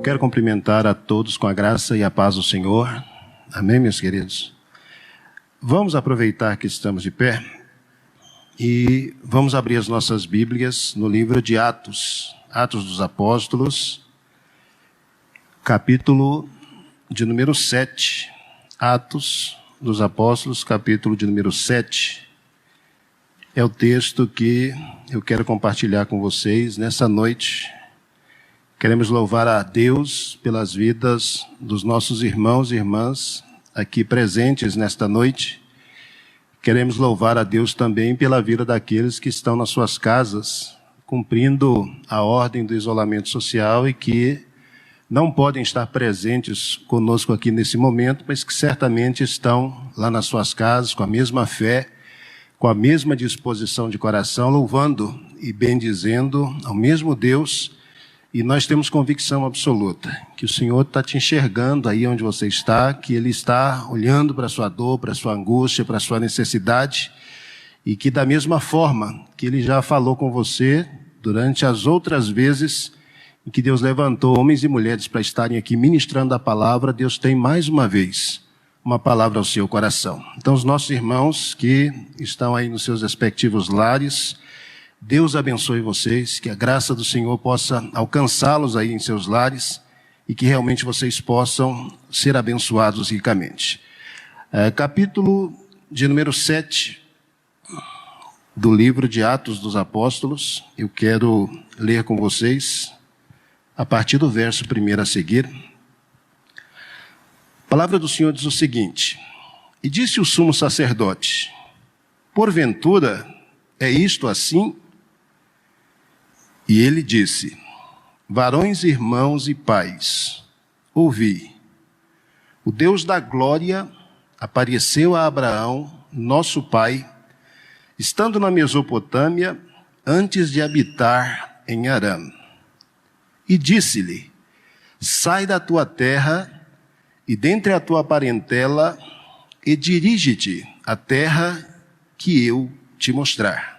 quero cumprimentar a todos com a graça e a paz do Senhor. Amém, meus queridos? Vamos aproveitar que estamos de pé e vamos abrir as nossas Bíblias no livro de Atos, Atos dos Apóstolos, capítulo de número 7. Atos dos Apóstolos, capítulo de número 7. É o texto que eu quero compartilhar com vocês nessa noite. Queremos louvar a Deus pelas vidas dos nossos irmãos e irmãs aqui presentes nesta noite. Queremos louvar a Deus também pela vida daqueles que estão nas suas casas, cumprindo a ordem do isolamento social e que não podem estar presentes conosco aqui nesse momento, mas que certamente estão lá nas suas casas com a mesma fé, com a mesma disposição de coração, louvando e bendizendo ao mesmo Deus. E nós temos convicção absoluta que o Senhor está te enxergando aí onde você está, que Ele está olhando para a sua dor, para a sua angústia, para a sua necessidade, e que da mesma forma que Ele já falou com você durante as outras vezes em que Deus levantou homens e mulheres para estarem aqui ministrando a palavra, Deus tem mais uma vez uma palavra ao seu coração. Então, os nossos irmãos que estão aí nos seus respectivos lares, Deus abençoe vocês, que a graça do Senhor possa alcançá-los aí em seus lares e que realmente vocês possam ser abençoados ricamente. Capítulo de número 7 do livro de Atos dos Apóstolos, eu quero ler com vocês a partir do verso 1 a seguir. A palavra do Senhor diz o seguinte: E disse o sumo sacerdote: Porventura é isto assim? E ele disse: Varões, irmãos e pais, ouvi. O Deus da glória apareceu a Abraão, nosso pai, estando na Mesopotâmia, antes de habitar em Harã. E disse-lhe: Sai da tua terra e dentre a tua parentela e dirige-te à terra que eu te mostrar.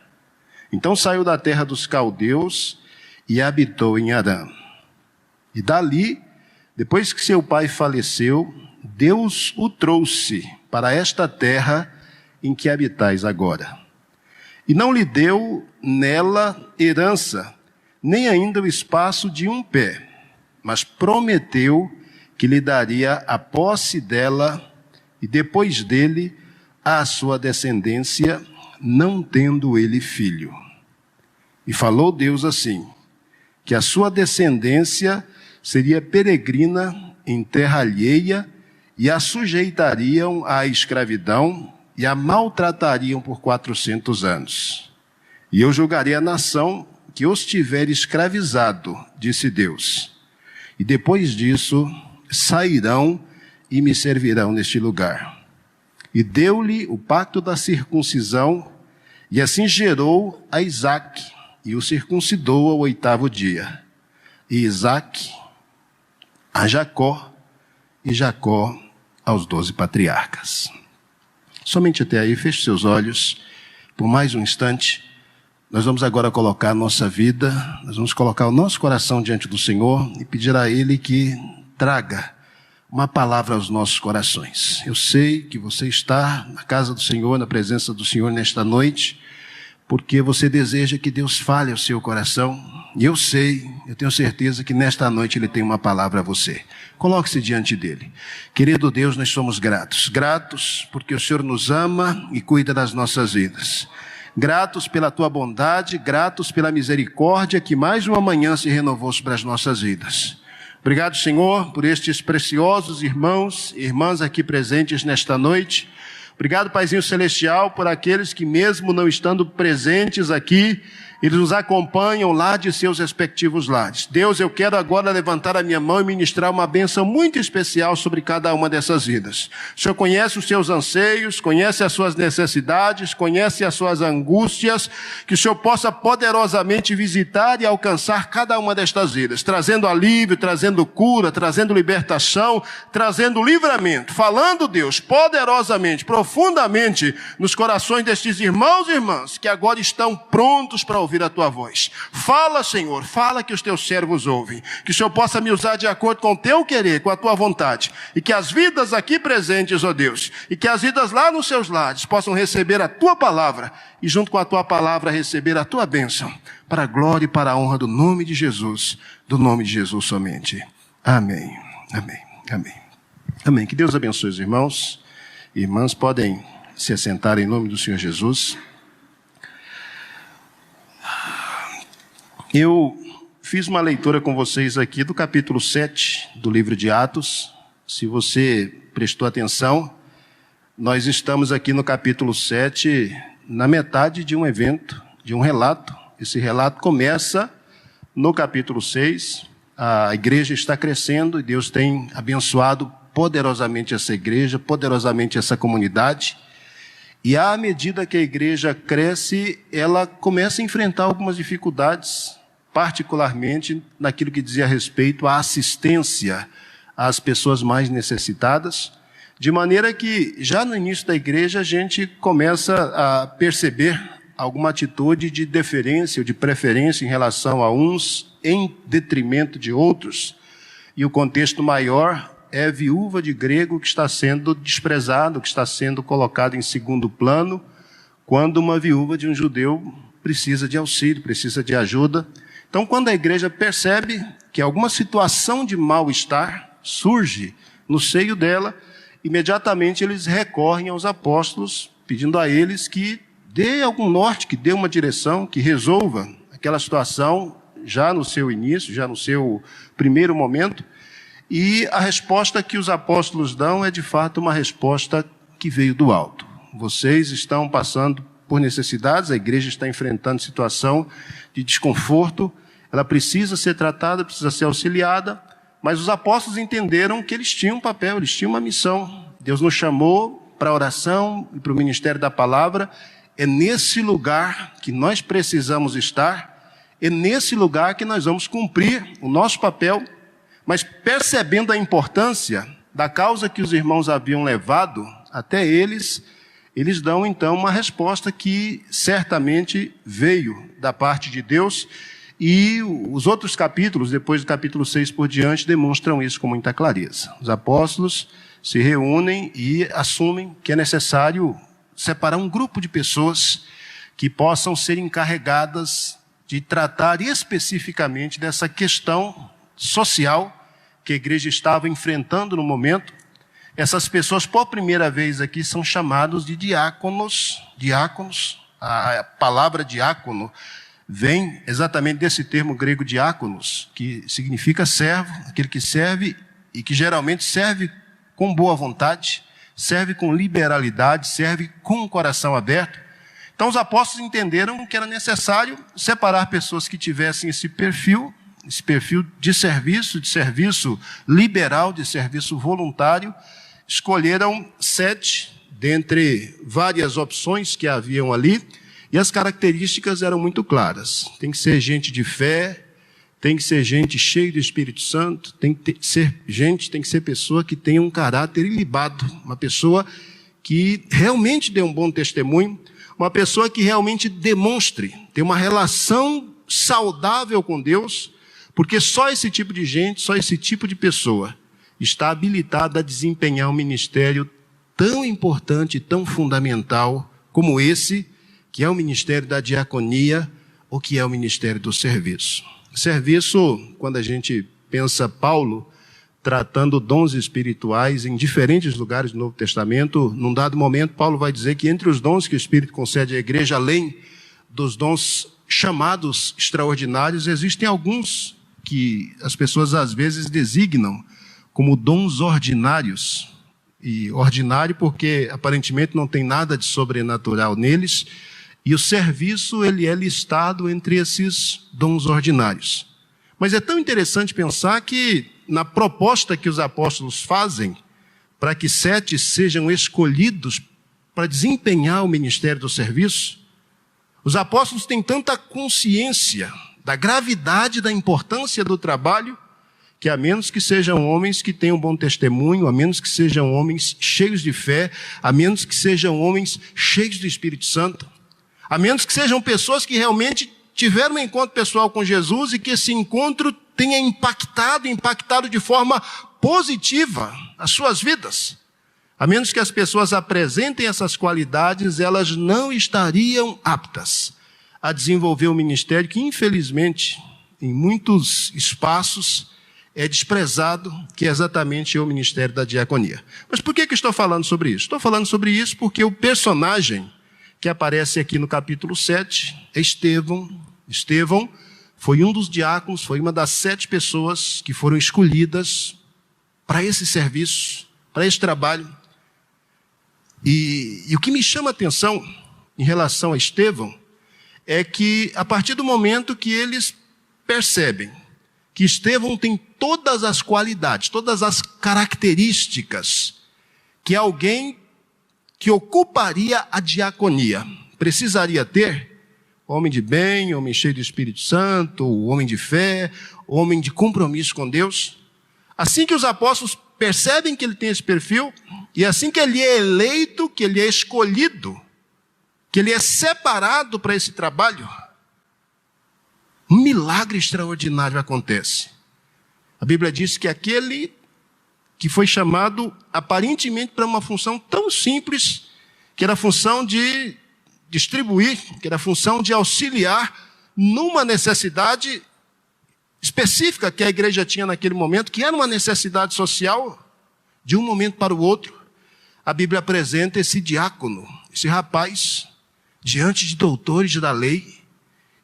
Então saiu da terra dos caldeus e habitou em Harã. E dali, depois que seu pai faleceu, Deus o trouxe para esta terra em que habitais agora. E não lhe deu nela herança, nem ainda o espaço de um pé, mas prometeu que lhe daria a posse dela e depois dele a sua descendência, não tendo ele filho. E falou Deus assim, que a sua descendência seria peregrina em terra alheia e a sujeitariam à escravidão e a maltratariam por 400 anos. E eu julgarei a nação que os tiver escravizado, disse Deus. E depois disso sairão e me servirão neste lugar. E deu-lhe o pacto da circuncisão, e assim gerou a Isaque, e o circuncidou ao 8º dia. E Isaque a Jacó, e Jacó aos 12 patriarcas. Somente até aí, feche seus olhos por mais um instante. Nós vamos agora colocar a nossa vida, nós vamos colocar o nosso coração diante do Senhor e pedir a Ele que traga uma palavra aos nossos corações. Eu sei que você está na casa do Senhor, na presença do Senhor nesta noite, porque você deseja que Deus fale ao seu coração. E eu sei, eu tenho certeza que nesta noite Ele tem uma palavra a você. Coloque-se diante dEle. Querido Deus, nós somos gratos. Gratos porque o Senhor nos ama e cuida das nossas vidas. Gratos pela Tua bondade, gratos pela misericórdia que mais uma manhã se renovou sobre as nossas vidas. Obrigado, Senhor, por estes preciosos irmãos e irmãs aqui presentes nesta noite. Obrigado, Paizinho Celestial, por aqueles que mesmo não estando presentes aqui, eles nos acompanham lá de seus respectivos lares. Deus, eu quero agora levantar a minha mão e ministrar uma bênção muito especial sobre cada uma dessas vidas. O Senhor conhece os seus anseios, conhece as suas necessidades, conhece as suas angústias, que o Senhor possa poderosamente visitar e alcançar cada uma destas vidas, trazendo alívio, trazendo cura, trazendo libertação, trazendo livramento, falando, Deus, poderosamente, profundamente nos corações destes irmãos e irmãs que agora estão prontos para ouvir a tua voz. Fala, Senhor, fala que os teus servos ouvem. Que o Senhor possa me usar de acordo com o teu querer, com a tua vontade. E que as vidas aqui presentes, ó Deus, e que as vidas lá nos seus lares possam receber a tua palavra e junto com a tua palavra receber a tua bênção, para a glória e para a honra do nome de Jesus somente. Amém, amém, amém. Amém. Que Deus abençoe os irmãos. Irmãs, podem se assentar em nome do Senhor Jesus. Eu fiz uma leitura com vocês aqui do capítulo 7 do livro de Atos. Se você prestou atenção, nós estamos aqui no capítulo 7, na metade de um evento, de um relato. Esse relato começa no capítulo 6. A igreja está crescendo e Deus tem abençoado poderosamente essa igreja, poderosamente essa comunidade. E à medida que a igreja cresce, ela começa a enfrentar algumas dificuldades, particularmente naquilo que dizia respeito à assistência às pessoas mais necessitadas, de maneira que já no início da igreja a gente começa a perceber alguma atitude de deferência ou de preferência em relação a uns em detrimento de outros. E o contexto maior é viúva de grego que está sendo desprezado, que está sendo colocado em segundo plano, quando uma viúva de um judeu precisa de auxílio, precisa de ajuda. Então, quando a igreja percebe que alguma situação de mal-estar surge no seio dela, imediatamente eles recorrem aos apóstolos, pedindo a eles que dê algum norte, que dê uma direção, que resolva aquela situação já no seu início, já no seu primeiro momento. E a resposta que os apóstolos dão é, de fato, uma resposta que veio do alto. Vocês estão passando por necessidades, a igreja está enfrentando situação de desconforto, ela precisa ser tratada, precisa ser auxiliada, mas os apóstolos entenderam que eles tinham um papel, eles tinham uma missão. Deus nos chamou para a oração e para o ministério da palavra. É nesse lugar que nós precisamos estar, é nesse lugar que nós vamos cumprir o nosso papel. Mas percebendo a importância da causa que os irmãos haviam levado até eles, eles dão então uma resposta que certamente veio da parte de Deus. E os outros capítulos, depois do capítulo 6 por diante, demonstram isso com muita clareza. Os apóstolos se reúnem e assumem que é necessário separar um grupo de pessoas que possam ser encarregadas de tratar especificamente dessa questão social que a igreja estava enfrentando no momento. Essas pessoas, por primeira vez aqui, são chamados de diáconos. Diáconos, a palavra diácono vem exatamente desse termo grego diáconos, que significa servo, aquele que serve e que geralmente serve com boa vontade, serve com liberalidade, serve com o coração aberto. Então os apóstolos entenderam que era necessário separar pessoas que tivessem esse perfil de serviço liberal, de serviço voluntário. Escolheram 7 dentre várias opções que haviam ali, e as características eram muito claras. Tem que ser gente de fé, tem que ser gente cheia do Espírito Santo, tem que ser pessoa que tenha um caráter ilibado, uma pessoa que realmente dê um bom testemunho, uma pessoa que realmente demonstre ter uma relação saudável com Deus, porque só esse tipo de gente, só esse tipo de pessoa está habilitada a desempenhar um ministério tão importante, tão fundamental como esse, que é o ministério da diaconia, ou que é o ministério do serviço. Serviço, quando a gente pensa Paulo tratando dons espirituais em diferentes lugares do Novo Testamento, num dado momento Paulo vai dizer que entre os dons que o Espírito concede à igreja, além dos dons chamados extraordinários, existem alguns que as pessoas às vezes designam como dons ordinários. E ordinário porque aparentemente não tem nada de sobrenatural neles, e o serviço ele é listado entre esses dons ordinários. Mas é tão interessante pensar que na proposta que os apóstolos fazem para que 7 sejam escolhidos para desempenhar o ministério do serviço, os apóstolos têm tanta consciência da gravidade, da importância do trabalho, que a menos que sejam homens que tenham bom testemunho, a menos que sejam homens cheios de fé, a menos que sejam homens cheios do Espírito Santo, a menos que sejam pessoas que realmente tiveram um encontro pessoal com Jesus e que esse encontro tenha impactado de forma positiva as suas vidas. A menos que as pessoas apresentem essas qualidades, elas não estariam aptas a desenvolver um ministério que, infelizmente, em muitos espaços, é desprezado, que é exatamente o ministério da diaconia. Mas por que eu estou falando sobre isso? Estou falando sobre isso porque o personagem que aparece aqui no capítulo 7 é Estevão. Estevão foi um dos diáconos, foi uma das 7 pessoas que foram escolhidas para esse serviço, para esse trabalho. E o que me chama a atenção em relação a Estevão é que, a partir do momento que eles percebem que Estevão tem todas as qualidades, todas as características que alguém que ocuparia a diaconia precisaria ter, homem de bem, homem cheio do Espírito Santo, homem de fé, homem de compromisso com Deus. Assim que os apóstolos percebem que ele tem esse perfil, e assim que ele é eleito, que ele é escolhido, que ele é separado para esse trabalho, um milagre extraordinário acontece. A Bíblia diz que aquele que foi chamado aparentemente para uma função tão simples, que era a função de distribuir, que era a função de auxiliar numa necessidade específica que a igreja tinha naquele momento, que era uma necessidade social, de um momento para o outro, a Bíblia apresenta esse diácono, esse rapaz, diante de doutores da lei,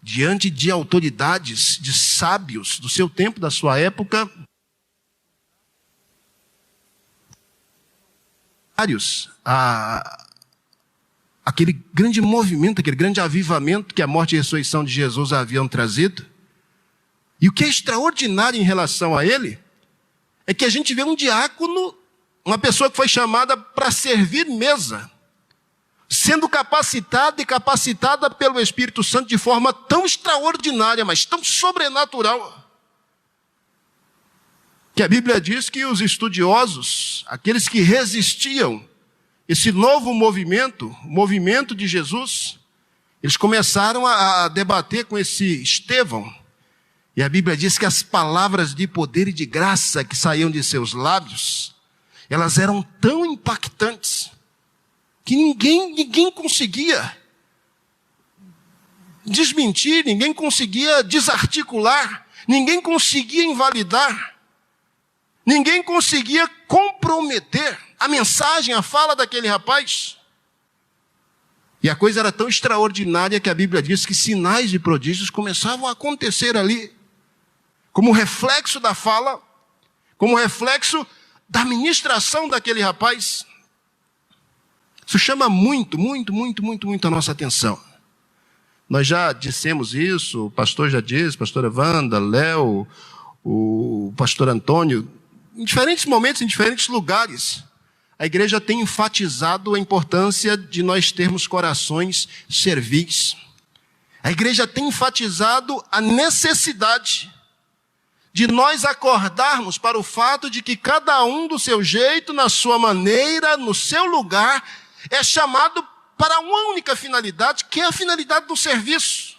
diante de autoridades, de sábios do seu tempo, da sua época, aquele grande movimento, aquele grande avivamento que a morte e a ressurreição de Jesus haviam trazido. E o que é extraordinário em relação a ele é que a gente vê um diácono, uma pessoa que foi chamada para servir mesa, sendo capacitada e capacitada pelo Espírito Santo de forma tão extraordinária, mas tão sobrenatural, que a Bíblia diz que os estudiosos, aqueles que resistiam esse novo movimento, o movimento de Jesus, eles começaram a debater com esse Estevão. E a Bíblia diz que as palavras de poder e de graça que saíam de seus lábios, elas eram tão impactantes, que ninguém conseguia desmentir, ninguém conseguia desarticular, ninguém conseguia invalidar, ninguém conseguia comprometer a mensagem, a fala daquele rapaz. E a coisa era tão extraordinária que a Bíblia diz que sinais e prodígios começavam a acontecer ali, como reflexo da fala, como reflexo da ministração daquele rapaz. Isso chama muito a nossa atenção. Nós já dissemos isso, o pastor já disse, a pastora Wanda, Léo, o pastor Antônio, em diferentes momentos, em diferentes lugares, a igreja tem enfatizado a importância de nós termos corações servis. A igreja tem enfatizado a necessidade de nós acordarmos para o fato de que cada um do seu jeito, na sua maneira, no seu lugar, é chamado para uma única finalidade, que é a finalidade do serviço.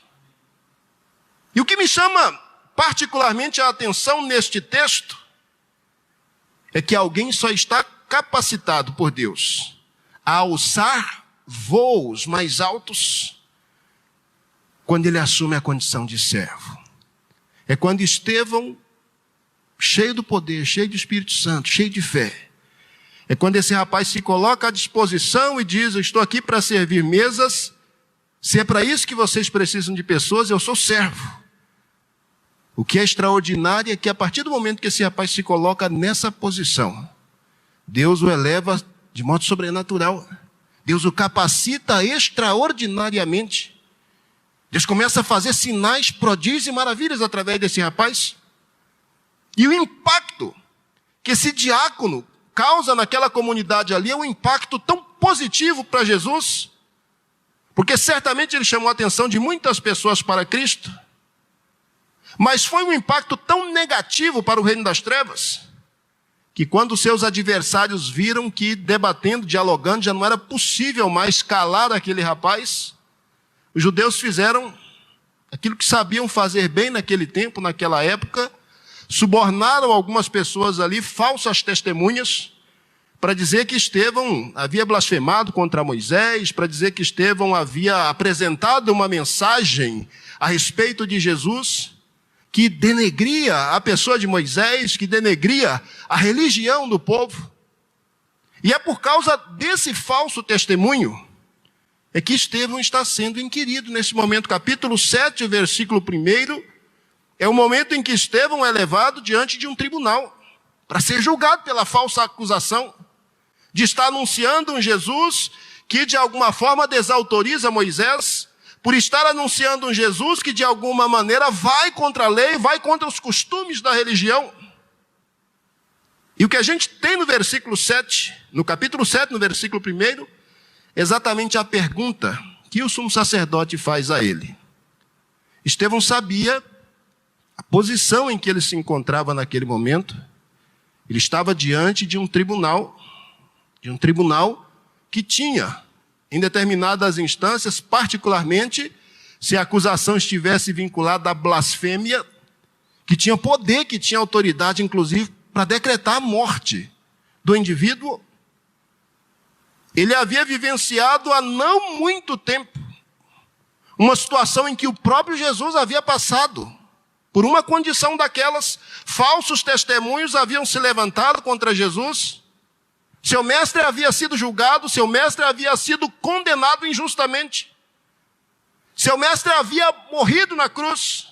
E o que me chama particularmente a atenção neste texto é que alguém só está capacitado por Deus a alçar voos mais altos quando ele assume a condição de servo. É quando Estevão, cheio do poder, cheio do Espírito Santo, cheio de fé, é quando esse rapaz se coloca à disposição e diz: eu estou aqui para servir mesas, se é para isso que vocês precisam de pessoas, eu sou servo. O que é extraordinário é que a partir do momento que esse rapaz se coloca nessa posição, Deus o eleva de modo sobrenatural, Deus o capacita extraordinariamente, Deus começa a fazer sinais, prodígios e maravilhas através desse rapaz. E o impacto que esse diácono causa naquela comunidade ali é um impacto tão positivo para Jesus, porque certamente ele chamou a atenção de muitas pessoas para Cristo, mas foi um impacto tão negativo para o reino das trevas, que quando seus adversários viram que debatendo, dialogando, já não era possível mais calar aquele rapaz, os judeus fizeram aquilo que sabiam fazer bem naquele tempo, naquela época, subornaram algumas pessoas ali, falsas testemunhas, para dizer que Estevão havia blasfemado contra Moisés, para dizer que Estevão havia apresentado uma mensagem a respeito de Jesus, que denegria a pessoa de Moisés, que denegria a religião do povo. E é por causa desse falso testemunho é que Estevão está sendo inquirido nesse momento. Capítulo 7, versículo 1, é o momento em que Estevão é levado diante de um tribunal para ser julgado pela falsa acusação de estar anunciando um Jesus que de alguma forma desautoriza Moisés, por estar anunciando um Jesus que de alguma maneira vai contra a lei, vai contra os costumes da religião. E o que a gente tem no versículo 7, no capítulo 7, no versículo 1, exatamente a pergunta que o sumo sacerdote faz a ele. Estevão sabia a posição em que ele se encontrava naquele momento. Ele estava diante de um tribunal que tinha, em determinadas instâncias, particularmente se a acusação estivesse vinculada à blasfêmia, que tinha poder, que tinha autoridade, inclusive, para decretar a morte do indivíduo. Ele havia vivenciado há não muito tempo uma situação em que o próprio Jesus havia passado por uma condição daquelas. Falsos testemunhos haviam se levantado contra Jesus. Seu mestre havia sido julgado, seu mestre havia sido condenado injustamente. Seu mestre havia morrido na cruz.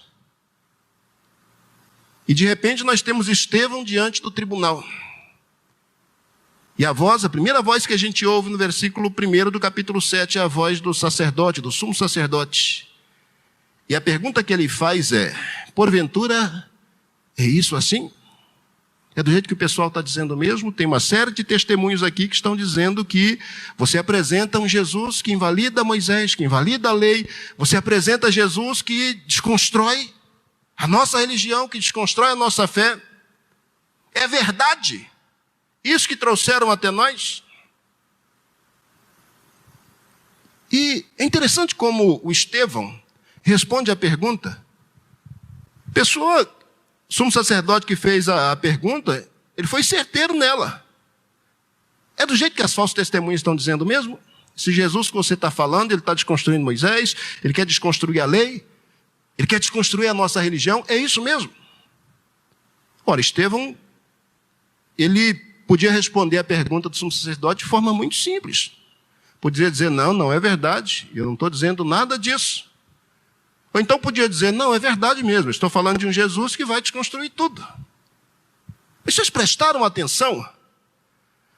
E de repente nós temos Estevão diante do tribunal. E a primeira voz que a gente ouve no versículo 1 do capítulo 7 é a voz do sacerdote, do sumo sacerdote. E a pergunta que ele faz é: porventura, é isso assim? É do jeito que o pessoal está dizendo mesmo? Tem uma série de testemunhos aqui que estão dizendo que você apresenta um Jesus que invalida Moisés, que invalida a lei. Você apresenta Jesus que desconstrói a nossa religião, que desconstrói a nossa fé. É verdade isso que trouxeram até nós? E é interessante como o Estevão responde à pergunta. Sumo sacerdote que fez a pergunta, ele foi certeiro nela. É do jeito que as falsas testemunhas estão dizendo mesmo? Se Jesus que você está falando, ele está desconstruindo Moisés, ele quer desconstruir a lei, ele quer desconstruir a nossa religião, é isso mesmo? Ora, Estevão, ele podia responder a pergunta do sumo sacerdote de forma muito simples. Podia dizer: não é verdade, eu não estou dizendo nada disso. Ou então podia dizer: não, é verdade mesmo, estou falando de um Jesus que vai desconstruir tudo. Vocês prestaram atenção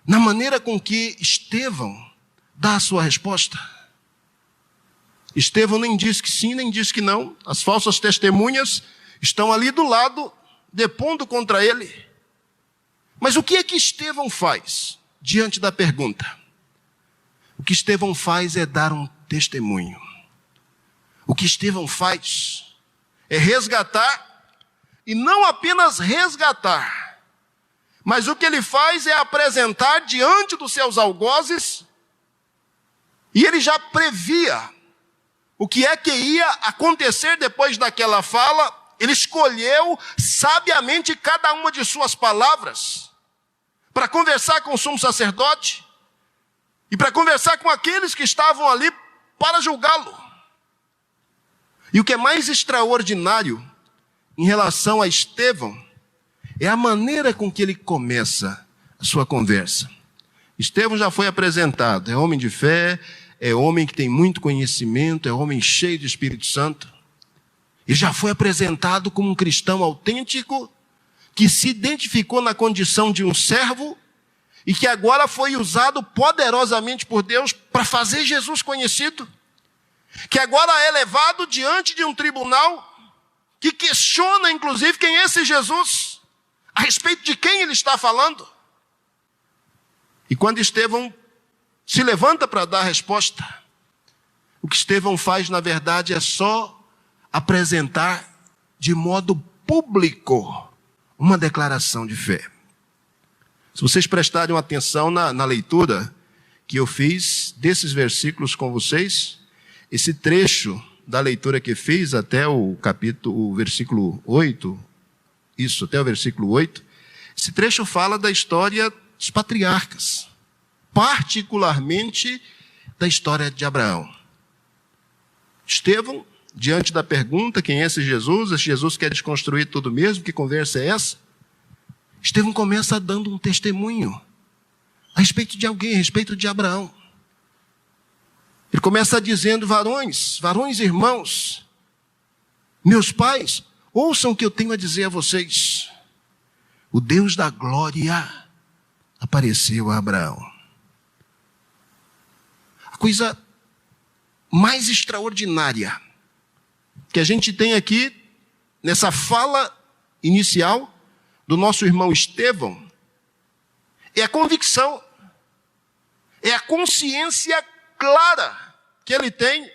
na maneira com que Estevão dá a sua resposta? Estevão nem diz que sim, nem diz que não. As falsas testemunhas estão ali do lado, depondo contra ele. Mas o que é que Estevão faz diante da pergunta? O que Estevão faz é dar um testemunho. O que Estevão faz é resgatar, e não apenas resgatar, mas o que ele faz é apresentar diante dos seus algozes, e ele já previa o que é que ia acontecer depois daquela fala. Ele escolheu sabiamente cada uma de suas palavras para conversar com o sumo sacerdote e para conversar com aqueles que estavam ali para julgá-lo. E o que é mais extraordinário em relação a Estevão é a maneira com que ele começa a sua conversa. Estevão já foi apresentado, é homem de fé, é homem que tem muito conhecimento, é homem cheio de Espírito Santo. Ele já foi apresentado como um cristão autêntico, que se identificou na condição de um servo e que agora foi usado poderosamente por Deus para fazer Jesus conhecido, que agora é levado diante de um tribunal que questiona, inclusive, quem é esse Jesus, a respeito de quem ele está falando. E quando Estevão se levanta para dar a resposta, o que Estevão faz, na verdade, é só apresentar de modo público uma declaração de fé. Se vocês prestarem atenção na leitura que eu fiz desses versículos com vocês, esse trecho da leitura que fiz até o versículo 8, isso, até o versículo 8, esse trecho fala da história dos patriarcas, particularmente da história de Abraão. Estevão, diante da pergunta, quem é esse Jesus? Esse Jesus quer desconstruir tudo mesmo? Que conversa é essa? Estevão começa dando um testemunho a respeito de alguém, a respeito de Abraão. Ele começa dizendo: varões, irmãos, meus pais, ouçam o que eu tenho a dizer a vocês. O Deus da glória apareceu a Abraão. A coisa mais extraordinária que a gente tem aqui, nessa fala inicial do nosso irmão Estevão, é a convicção, é a consciência clara que ele tem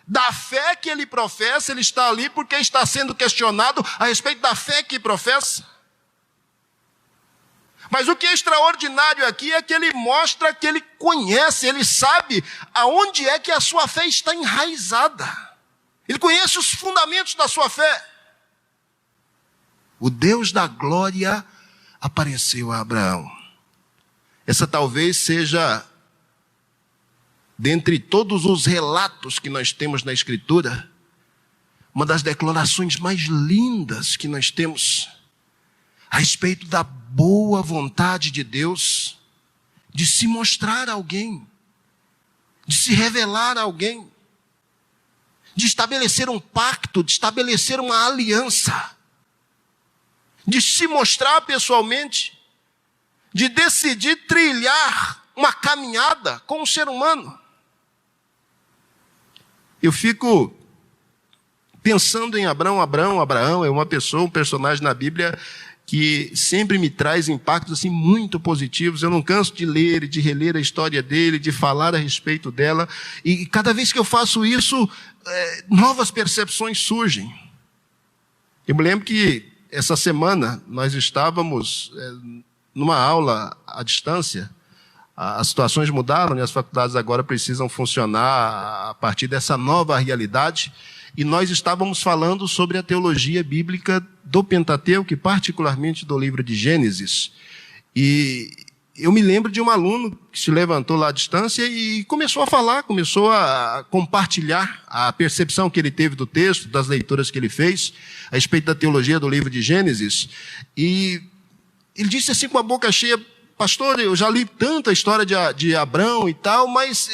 da fé que ele professa. Ele está ali porque está sendo questionado a respeito da fé que professa. Mas o que é extraordinário aqui é que ele mostra que ele conhece, ele sabe aonde é que a sua fé está enraizada. Ele conhece os fundamentos da sua fé. O Deus da glória apareceu a Abraão. Essa talvez seja, dentre todos os relatos que nós temos na Escritura, uma das declarações mais lindas que nós temos a respeito da boa vontade de Deus de se mostrar a alguém, de se revelar a alguém, de estabelecer um pacto, de estabelecer uma aliança, de se mostrar pessoalmente, de decidir trilhar uma caminhada com o ser humano. Eu fico pensando em Abraão. Abraão é uma pessoa, um personagem na Bíblia que sempre me traz impactos assim muito positivos. Eu não canso de ler e de reler a história dele, de falar a respeito dela. E cada vez que eu faço isso, novas percepções surgem. Eu me lembro que essa semana nós estávamos numa aula à distância. As situações mudaram, né? As faculdades agora precisam funcionar a partir dessa nova realidade. E nós estávamos falando sobre a teologia bíblica do Pentateuco, e particularmente do livro de Gênesis. E eu me lembro de um aluno que se levantou lá à distância e começou a falar, começou a compartilhar a percepção que ele teve do texto, das leituras que ele fez, a respeito da teologia do livro de Gênesis. E ele disse assim com a boca cheia: pastor, eu já li tanta história de Abraão e tal, mas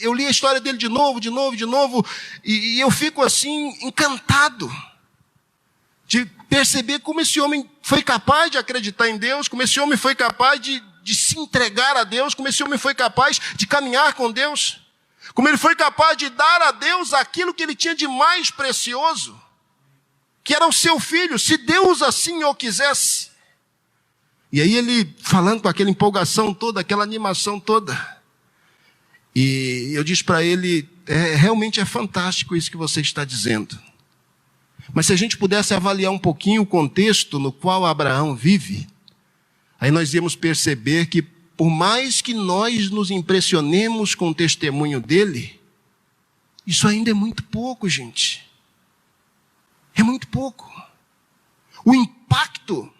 eu li a história dele de novo, e eu fico assim, encantado de perceber como esse homem foi capaz de acreditar em Deus, como esse homem foi capaz de se entregar a Deus, como esse homem foi capaz de caminhar com Deus, como ele foi capaz de dar a Deus aquilo que ele tinha de mais precioso, que era o seu filho, se Deus assim o quisesse. E aí ele falando com aquela empolgação toda, aquela animação toda. E eu disse para ele: realmente é fantástico isso que você está dizendo. Mas se a gente pudesse avaliar um pouquinho o contexto no qual Abraão vive, aí nós íamos perceber que, por mais que nós nos impressionemos com o testemunho dele, isso ainda é muito pouco, gente. É muito pouco. O impacto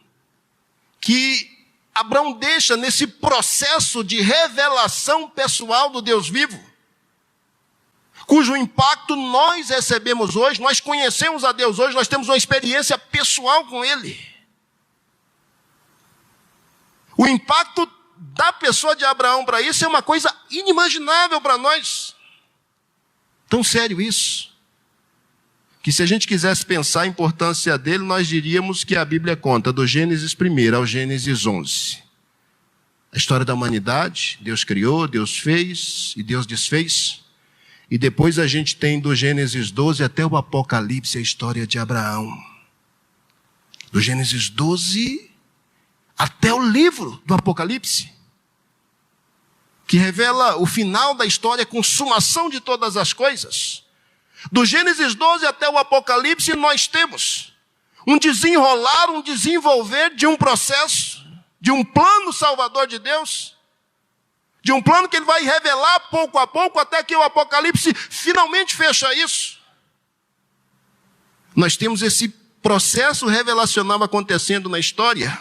que Abraão deixa nesse processo de revelação pessoal do Deus vivo, cujo impacto nós recebemos hoje, nós conhecemos a Deus hoje, nós temos uma experiência pessoal com Ele. O impacto da pessoa de Abraão para isso é uma coisa inimaginável para nós. Tão sério isso, que se a gente quisesse pensar a importância dele, nós diríamos que a Bíblia conta do Gênesis 1 ao Gênesis 11. A história da humanidade, Deus criou, Deus fez e Deus desfez. E depois a gente tem do Gênesis 12 até o Apocalipse a história de Abraão. Do Gênesis 12 até o livro do Apocalipse, que revela o final da história, a consumação de todas as coisas. Do Gênesis 12 até o Apocalipse, nós temos um desenrolar, um desenvolver de um processo, de um plano salvador de Deus, de um plano que ele vai revelar pouco a pouco, até que o Apocalipse finalmente fecha isso. Nós temos esse processo revelacional acontecendo na história.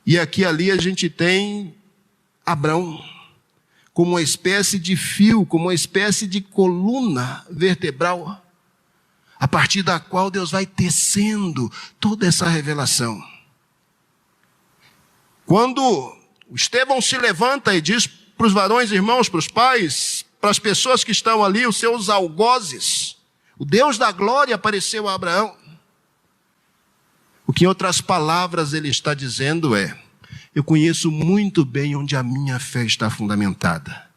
E aqui e ali a gente tem Abrão como uma espécie de fio, como uma espécie de coluna vertebral, a partir da qual Deus vai tecendo toda essa revelação. Quando o Estevão se levanta e diz para os varões, irmãos, para os pais, para as pessoas que estão ali, os seus algozes, o Deus da glória apareceu a Abraão. O que em outras palavras ele está dizendo é: eu conheço muito bem onde a minha fé está fundamentada.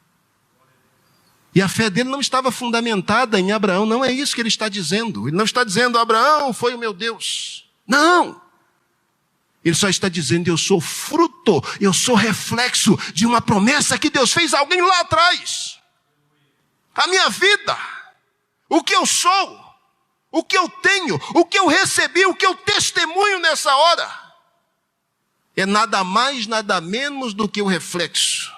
E a fé dele não estava fundamentada em Abraão, não é isso que ele está dizendo. Ele não está dizendo, Abraão foi o meu Deus. Não! Ele só está dizendo, eu sou fruto, eu sou reflexo de uma promessa que Deus fez a alguém lá atrás. A minha vida, o que eu sou, o que eu tenho, o que eu recebi, o que eu testemunho nessa hora, é nada mais, nada menos do que o reflexo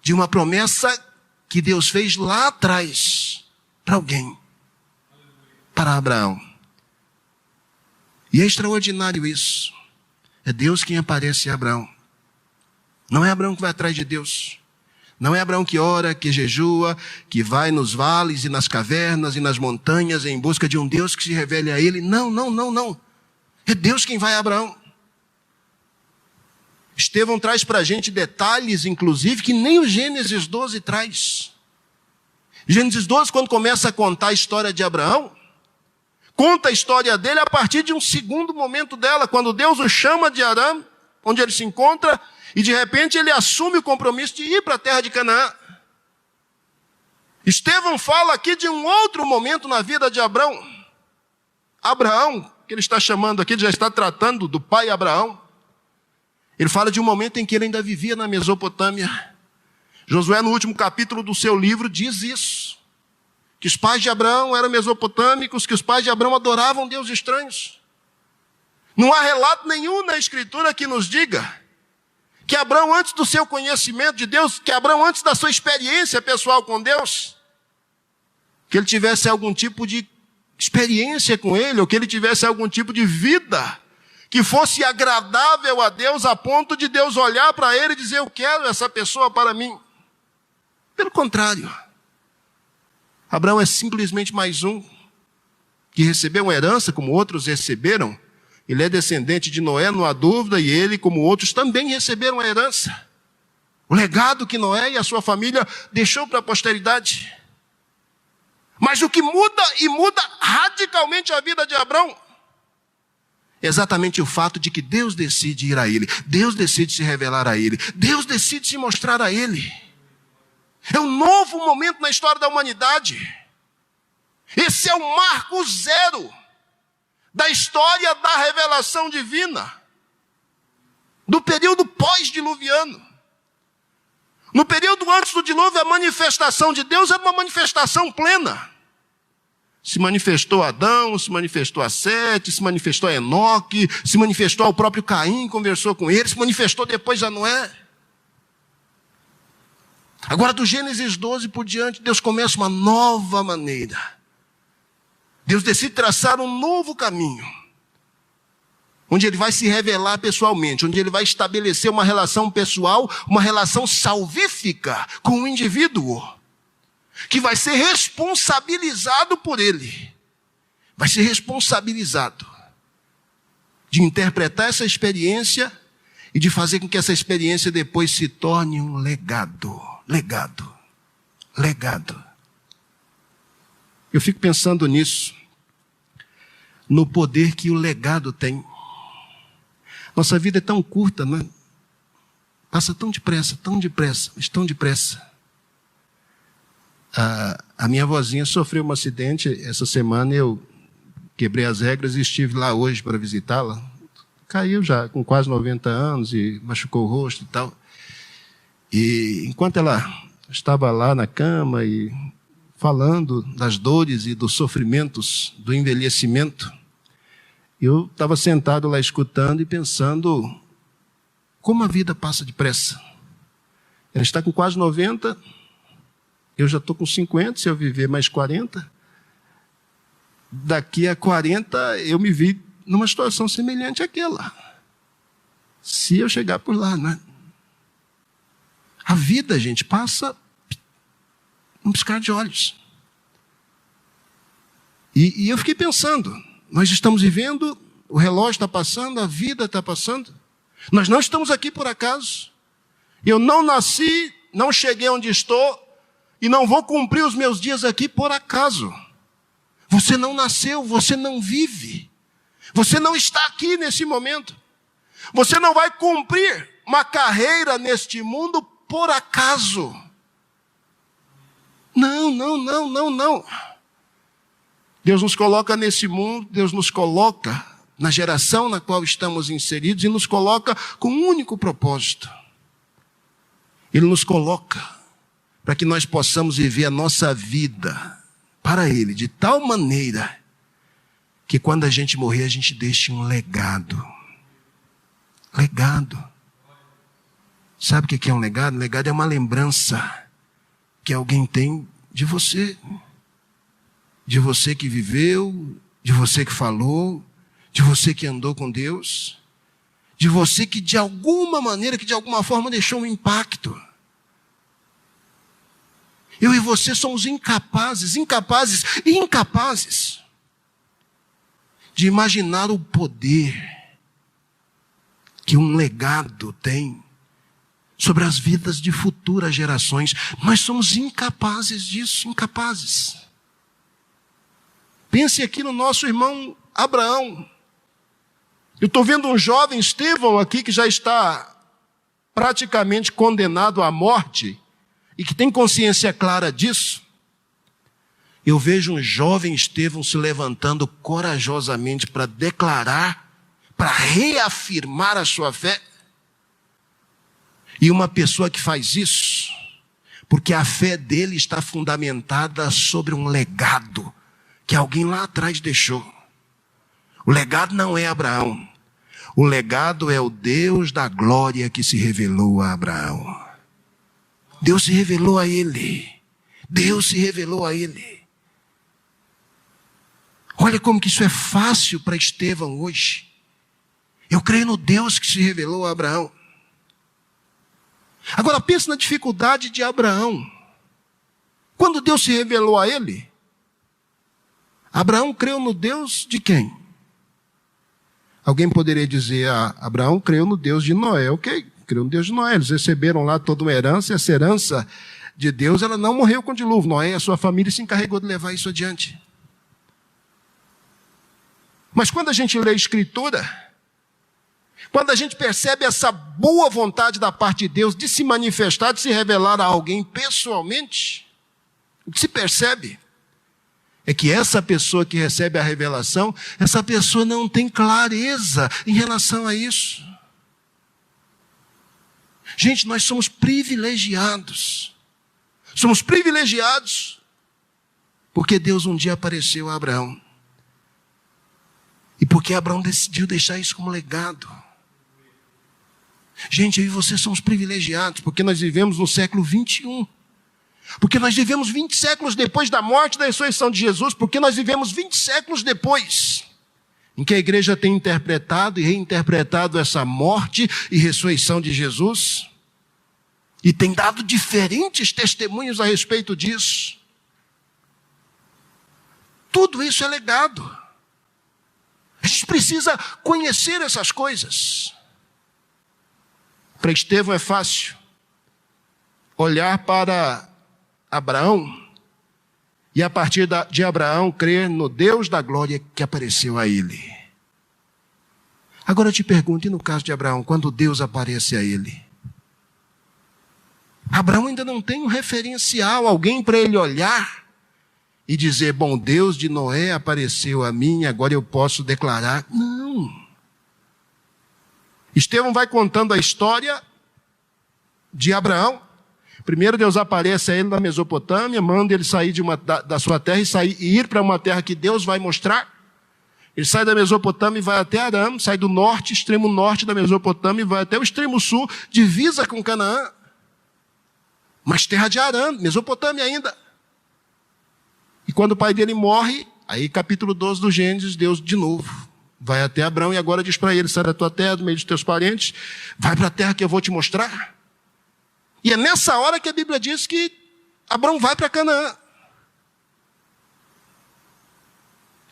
de uma promessa que Deus fez lá atrás para alguém, para Abraão. E é extraordinário isso. É Deus quem aparece a Abraão. Não é Abraão que vai atrás de Deus. Não é Abraão que ora, que jejua, que vai nos vales e nas cavernas e nas montanhas em busca de um Deus que se revele a ele. Não, não, não, não. É Deus quem vai a Abraão. Estevão traz para a gente detalhes, inclusive, que nem o Gênesis 12 traz. Gênesis 12, quando começa a contar a história de Abraão, conta a história dele a partir de um segundo momento dela, quando Deus o chama de Harã, onde ele se encontra, e de repente ele assume o compromisso de ir para a terra de Canaã. Estevão fala aqui de um outro momento na vida de Abraão. Abraão, que ele está chamando aqui, ele já está tratando do pai Abraão. Ele fala de um momento em que ele ainda vivia na Mesopotâmia. Josué, no último capítulo do seu livro, diz isso. Que os pais de Abraão eram mesopotâmicos, que os pais de Abraão adoravam deuses estranhos. Não há relato nenhum na Escritura que nos diga que Abraão, antes do seu conhecimento de Deus, que Abraão, antes da sua experiência pessoal com Deus, que ele tivesse algum tipo de experiência com ele, ou que ele tivesse algum tipo de vida que fosse agradável a Deus, a ponto de Deus olhar para ele e dizer, eu quero essa pessoa para mim. Pelo contrário, Abraão é simplesmente mais um que recebeu uma herança, como outros receberam. Ele é descendente de Noé, não há dúvida, e ele, como outros, também receberam a herança. O legado que Noé e a sua família deixou para a posteridade. Mas o que muda, e muda radicalmente a vida de Abraão, é exatamente o fato de que Deus decide ir a ele, Deus decide se revelar a ele, Deus decide se mostrar a ele. É um novo momento na história da humanidade. Esse é o marco zero da história da revelação divina, do período pós-diluviano. No período antes do dilúvio, a manifestação de Deus era uma manifestação plena. Se manifestou a Adão, se manifestou a Sete, se manifestou a Enoque, se manifestou ao próprio Caim, conversou com ele, se manifestou depois a Noé. Agora, do Gênesis 12 por diante, Deus começa uma nova maneira. Deus decide traçar um novo caminho, onde ele vai se revelar pessoalmente, onde ele vai estabelecer uma relação pessoal, uma relação salvífica com o indivíduo, que vai ser responsabilizado por ele. Vai ser responsabilizado de interpretar essa experiência e de fazer com que essa experiência depois se torne um legado. Legado. Legado. Eu fico pensando nisso, no poder que o legado tem. Nossa vida é tão curta, não é? Passa tão depressa, mas tão depressa. A minha vozinha sofreu um acidente essa semana, eu quebrei as regras e estive lá hoje para visitá-la. Caiu já com quase 90 anos e machucou o rosto e tal. E enquanto ela estava lá na cama e falando das dores e dos sofrimentos do envelhecimento, eu estava sentado lá escutando e pensando como a vida passa depressa. Ela está com quase 90, eu já estou com 50, se eu viver mais 40. daqui a 40 eu me vi numa situação semelhante àquela. Se eu chegar por lá, né? A vida, gente, passa um piscar de olhos. E eu fiquei pensando, nós estamos vivendo, o relógio está passando, a vida está passando. Nós não estamos aqui por acaso. Eu não nasci, não cheguei onde estou e não vou cumprir os meus dias aqui por acaso. Você não nasceu, você não vive. Você não está aqui nesse momento. Você não vai cumprir uma carreira neste mundo por acaso. Não. Deus nos coloca nesse mundo, Deus nos coloca na geração na qual estamos inseridos e nos coloca com um único propósito. Ele nos coloca para que nós possamos viver a nossa vida para Ele, de tal maneira que quando a gente morrer, a gente deixe um legado. Legado. Sabe o que é um legado? Legado é uma lembrança que alguém tem de você. De você que viveu, de você que falou, de você que andou com Deus, de você que de alguma maneira, que de alguma forma deixou um impacto. Eu e você somos incapazes de imaginar o poder que um legado tem sobre as vidas de futuras gerações. Nós somos incapazes disso, incapazes. Pense aqui no nosso irmão Abraão. Eu estou vendo um jovem Estevão aqui que já está praticamente condenado à morte e que tem consciência clara disso. Eu vejo um jovem Estevão se levantando corajosamente para declarar, para reafirmar a sua fé. E uma pessoa que faz isso, porque a fé dele está fundamentada sobre um legado que alguém lá atrás deixou. O legado não é Abraão. O legado é o Deus da glória que se revelou a Abraão. Deus se revelou a ele. Deus se revelou a ele. Olha como que isso é fácil para Estevão hoje. Eu creio no Deus que se revelou a Abraão. Agora pense na dificuldade de Abraão. Quando Deus se revelou a ele, Abraão creu no Deus de quem? Alguém poderia dizer, Abraão creu no Deus de Noé. Ok, creu no Deus de Noé. Eles receberam lá toda uma herança, e essa herança de Deus, ela não morreu com o dilúvio. Noé e a sua família se encarregou de levar isso adiante. Mas quando a gente lê a Escritura, quando a gente percebe essa boa vontade da parte de Deus de se manifestar, de se revelar a alguém pessoalmente, o que se percebe é que essa pessoa que recebe a revelação, essa pessoa não tem clareza em relação a isso. Gente, nós somos privilegiados. Somos privilegiados porque Deus um dia apareceu a Abraão. E porque Abraão decidiu deixar isso como legado. Gente, eu e você somos privilegiados porque nós vivemos no século 21. Porque nós vivemos 20 séculos depois da morte e da ressurreição de Jesus, porque nós vivemos 20 séculos depois, em que a igreja tem interpretado e reinterpretado essa morte e ressurreição de Jesus, e tem dado diferentes testemunhos a respeito disso. Tudo isso é legado. A gente precisa conhecer essas coisas. Para Estevão é fácil olhar para Abraão, e a partir de Abraão crer no Deus da glória que apareceu a ele. Agora eu te pergunto, e no caso de Abraão, quando Deus aparece a ele? Abraão ainda não tem um referencial, alguém para ele olhar e dizer, bom, Deus de Noé apareceu a mim, agora eu posso declarar. Não. Estevão vai contando a história de Abraão. Primeiro Deus aparece a ele na Mesopotâmia, manda ele sair da sua terra e ir para uma terra que Deus vai mostrar. Ele sai da Mesopotâmia e vai até Arã, sai do norte, extremo norte da Mesopotâmia e vai até o extremo sul, divisa com Canaã. Mas terra de Arã, Mesopotâmia ainda. E quando o pai dele morre, Aí, capítulo 12 do Gênesis, Deus de novo vai até Abrão e agora diz para ele: sai da tua terra, do meio dos teus parentes, vai para a terra que eu vou te mostrar. E é nessa hora que a Bíblia diz que Abrão vai para Canaã.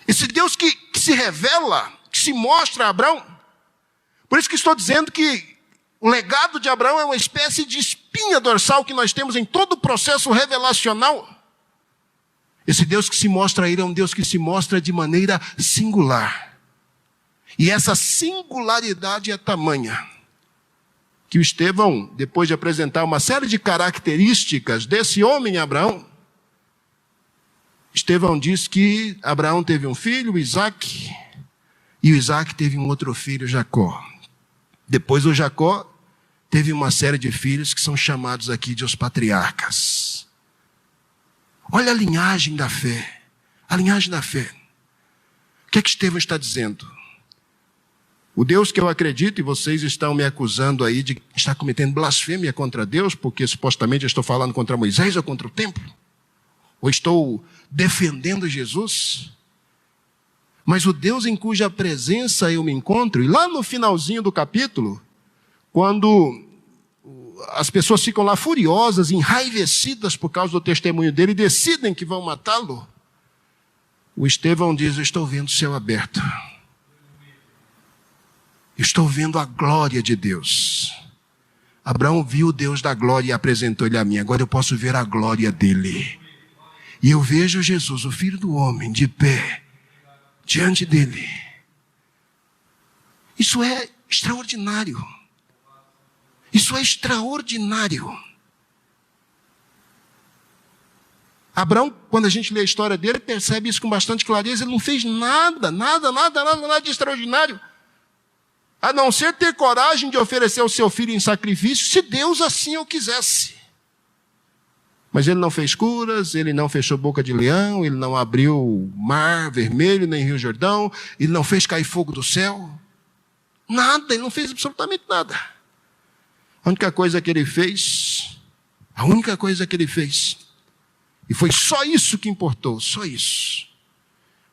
Esse Deus que se revela, que se mostra a Abrão. Por isso que estou dizendo que o legado de Abraão é uma espécie de espinha dorsal que nós temos em todo o processo revelacional. Esse Deus que se mostra a ele é um Deus que se mostra de maneira singular. E essa singularidade é tamanha que o Estevão, depois de apresentar uma série de características desse homem Abraão, Estevão diz que Abraão teve um filho, Isaque, e o Isaque teve um outro filho, Jacó. Depois o Jacó teve uma série de filhos que são chamados aqui de os patriarcas. Olha a linhagem da fé. A linhagem da fé. O que é que Estevão está dizendo? O Deus que eu acredito, e vocês estão me acusando aí de estar cometendo blasfêmia contra Deus, porque supostamente eu estou falando contra Moisés ou contra o templo. Ou estou defendendo Jesus. Mas o Deus em cuja presença eu me encontro, e lá no finalzinho do capítulo, quando as pessoas ficam lá furiosas, enraivecidas por causa do testemunho dele, e decidem que vão matá-lo, o Estevão diz: eu estou vendo o céu aberto. Estou vendo a glória de Deus. Abraão viu o Deus da glória e apresentou-lhe a mim. Agora eu posso ver a glória dele. E eu vejo Jesus, o Filho do Homem, de pé, diante dele. Isso é extraordinário. Isso é extraordinário. Abraão, quando a gente lê a história dele, percebe isso com bastante clareza. Ele não fez nada de extraordinário, a não ser ter coragem de oferecer o seu filho em sacrifício, se Deus assim o quisesse. Mas ele não fez curas, ele não fechou boca de leão, ele não abriu o mar vermelho, nem Rio Jordão, ele não fez cair fogo do céu. Nada, ele não fez absolutamente nada. A única coisa que ele fez, e foi só isso que importou, só isso,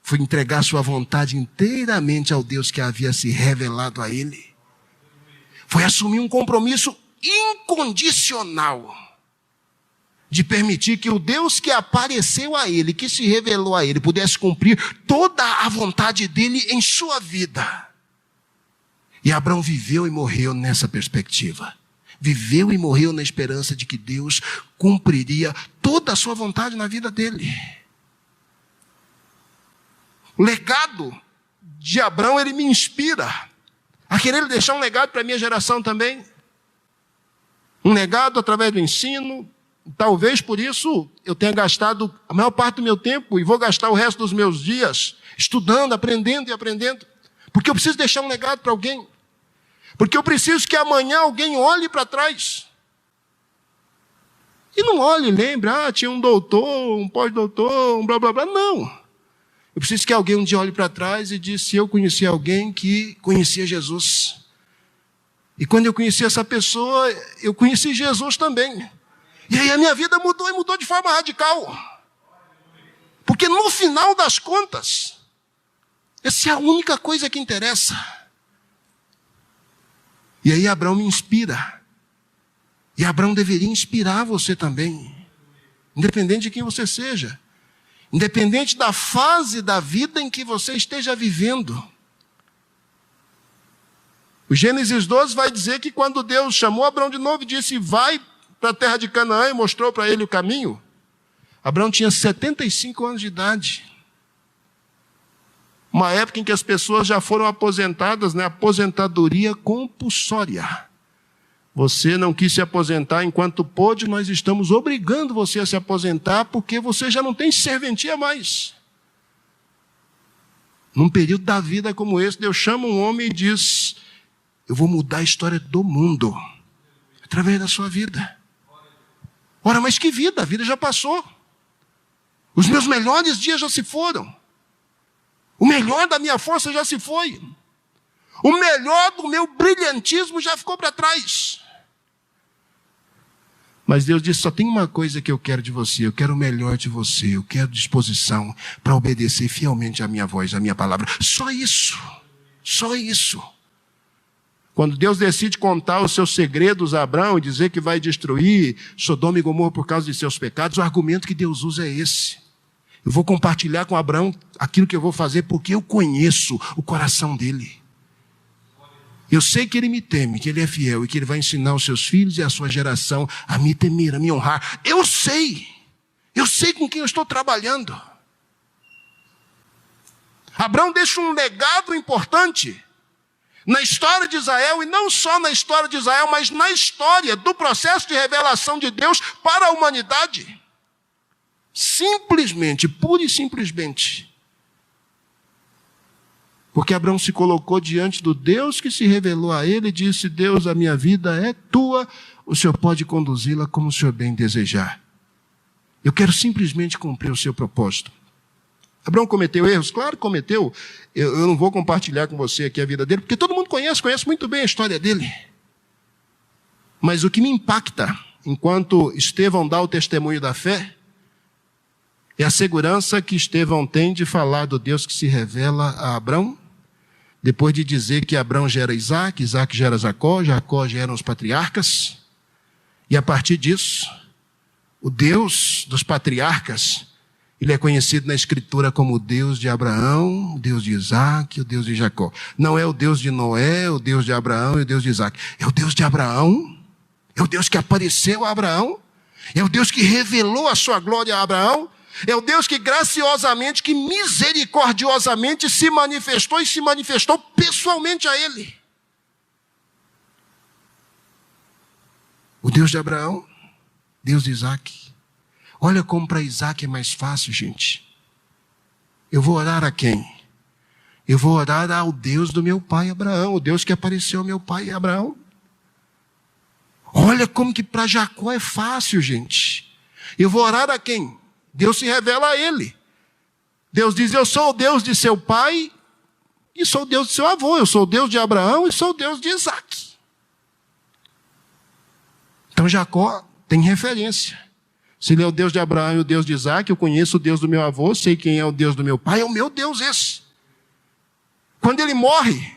foi entregar sua vontade inteiramente ao Deus que havia se revelado a ele. Foi assumir um compromisso incondicional de permitir que o Deus que apareceu a ele, que se revelou a ele, pudesse cumprir toda a vontade dele em sua vida. E Abraão viveu e morreu nessa perspectiva. Viveu e morreu na esperança de que Deus cumpriria toda a sua vontade na vida dele. O legado de Abraão, ele me inspira a querer deixar um legado para a minha geração também. Um legado através do ensino. Talvez por isso eu tenha gastado a maior parte do meu tempo e vou gastar o resto dos meus dias estudando, aprendendo e aprendendo. Porque eu preciso deixar um legado para alguém. Porque eu preciso que amanhã alguém olhe para trás. E não olhe e lembre, tinha um doutor, um pós-doutor, um blá blá blá. Não. Eu preciso que alguém um dia olhe para trás e disse: eu conheci alguém que conhecia Jesus. E quando eu conheci essa pessoa, eu conheci Jesus também. E aí a minha vida mudou, e mudou de forma radical. Porque no final das contas, essa é a única coisa que interessa. E aí Abraão me inspira. E Abraão deveria inspirar você também. Independente de quem você seja. Independente da fase da vida em que você esteja vivendo. O Gênesis 12 vai dizer que quando Deus chamou Abraão de novo e disse: vai para a terra de Canaã, e mostrou para ele o caminho, Abraão tinha 75 anos de idade. Uma época em que as pessoas já foram aposentadas, né? Aposentadoria compulsória. Você não quis se aposentar enquanto pôde, nós estamos obrigando você a se aposentar porque você já não tem serventia mais. Num período da vida como esse, Deus chama um homem e diz: eu vou mudar a história do mundo através da sua vida. Ora, mas que vida? A vida já passou. Os meus melhores dias já se foram. O melhor da minha força já se foi. O melhor do meu brilhantismo já ficou para trás. Mas Deus disse, só tem uma coisa que eu quero de você, eu quero o melhor de você, eu quero disposição para obedecer fielmente à minha voz, à minha palavra. Só isso, só isso. Quando Deus decide contar os seus segredos a Abraão e dizer que vai destruir Sodoma e Gomorra por causa de seus pecados, o argumento que Deus usa é esse. Eu vou compartilhar com Abraão aquilo que eu vou fazer porque eu conheço o coração dele. Eu sei que ele me teme, que ele é fiel e que ele vai ensinar os seus filhos e a sua geração a me temer, a me honrar. Eu sei com quem eu estou trabalhando. Abraão deixa um legado importante na história de Israel, e não só na história de Israel, mas na história do processo de revelação de Deus para a humanidade. Simplesmente, pura e simplesmente, porque Abraão se colocou diante do Deus que se revelou a ele e disse, Deus, a minha vida é tua, o Senhor pode conduzi-la como o Senhor bem desejar. Eu quero simplesmente cumprir o seu propósito. Abraão cometeu erros? Claro que cometeu. Eu não vou compartilhar com você aqui a vida dele, porque todo mundo conhece muito bem a história dele. Mas o que me impacta, enquanto Estevão dá o testemunho da fé, é a segurança que Estevão tem de falar do Deus que se revela a Abraão, depois de dizer que Abraão gera Isaac, Isaac gera Jacó, Jacó gera os patriarcas, e a partir disso, o Deus dos patriarcas, ele é conhecido na Escritura como o Deus de Abraão, o Deus de Isaac, o Deus de Jacó. Não é o Deus de Noé, o Deus de Abraão e o Deus de Isaac. É o Deus de Abraão, é o Deus que apareceu a Abraão, é o Deus que revelou a sua glória a Abraão, é o Deus que graciosamente, que misericordiosamente se manifestou e se manifestou pessoalmente a ele. O Deus de Abraão, Deus de Isaac. Olha como para Isaac é mais fácil, gente. Eu vou orar a quem? Eu vou orar ao Deus do meu pai Abraão, o Deus que apareceu ao meu pai Abraão. Olha como que para Jacó é fácil, gente. Eu vou orar a quem? Deus se revela a ele. Deus diz, eu sou o Deus de seu pai e sou o Deus de seu avô. Eu sou o Deus de Abraão e sou o Deus de Isaac. Então Jacó tem referência. Se ele é o Deus de Abraão e o Deus de Isaac, eu conheço o Deus do meu avô, sei quem é o Deus do meu pai, é o meu Deus esse. Quando ele morre,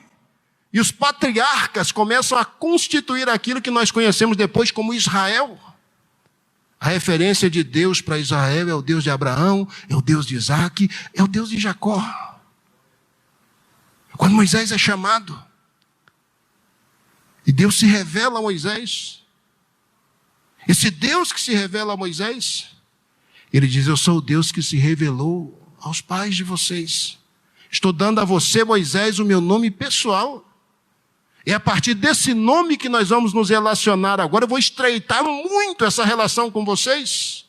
e os patriarcas começam a constituir aquilo que nós conhecemos depois como Israel, a referência de Deus para Israel é o Deus de Abraão, é o Deus de Isaac, é o Deus de Jacó. Quando Moisés é chamado, e Deus se revela a Moisés, esse Deus que se revela a Moisés, ele diz, eu sou o Deus que se revelou aos pais de vocês. Estou dando a você, Moisés, o meu nome pessoal. É a partir desse nome que nós vamos nos relacionar agora. Eu vou estreitar muito essa relação com vocês.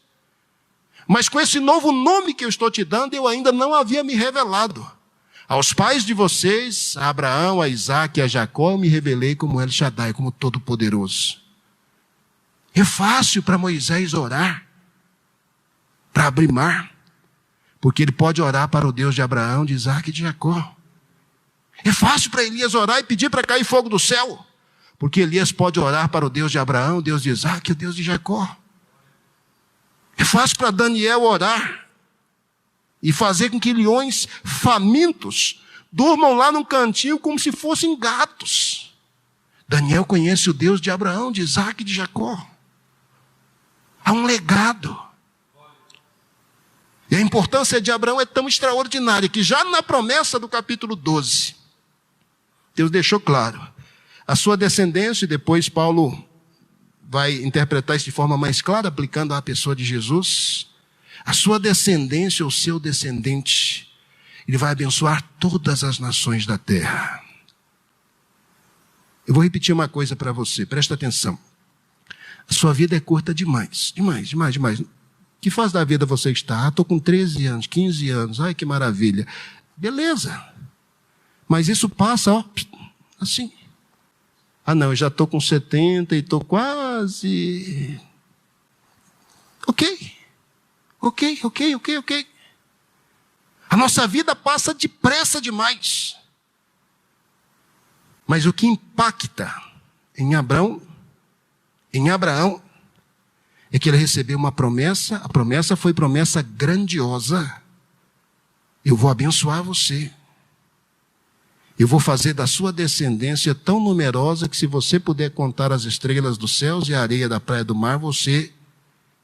Mas com esse novo nome que eu estou te dando, eu ainda não havia me revelado. Aos pais de vocês, a Abraão, a Isaac e a Jacó, eu me revelei como El Shaddai, como Todo-Poderoso. É fácil para Moisés orar, para abrir mar, porque ele pode orar para o Deus de Abraão, de Isaac e de Jacó. É fácil para Elias orar e pedir para cair fogo do céu, porque Elias pode orar para o Deus de Abraão, o Deus de Isaac e o Deus de Jacó. É fácil para Daniel orar e fazer com que leões famintos durmam lá num cantinho como se fossem gatos. Daniel conhece o Deus de Abraão, de Isaac e de Jacó. Há um legado. E a importância de Abraão é tão extraordinária que já na promessa do capítulo 12, Deus deixou claro, a sua descendência, e depois Paulo vai interpretar isso de forma mais clara, aplicando à pessoa de Jesus, a sua descendência, o seu descendente, ele vai abençoar todas as nações da terra. Eu vou repetir uma coisa para você, presta atenção. A sua vida é curta demais, demais. Que fase da vida você está? Estou com 13 anos, 15 anos, ai que maravilha. Beleza. Mas isso passa, ó, assim. Ah não, eu já estou com 70 e estou quase... Ok. A nossa vida passa depressa demais. Mas o que impacta em Abraão é que ele recebeu uma promessa, a promessa foi promessa grandiosa. Eu vou abençoar você. Eu vou fazer da sua descendência tão numerosa que se você puder contar as estrelas dos céus e a areia da praia do mar, você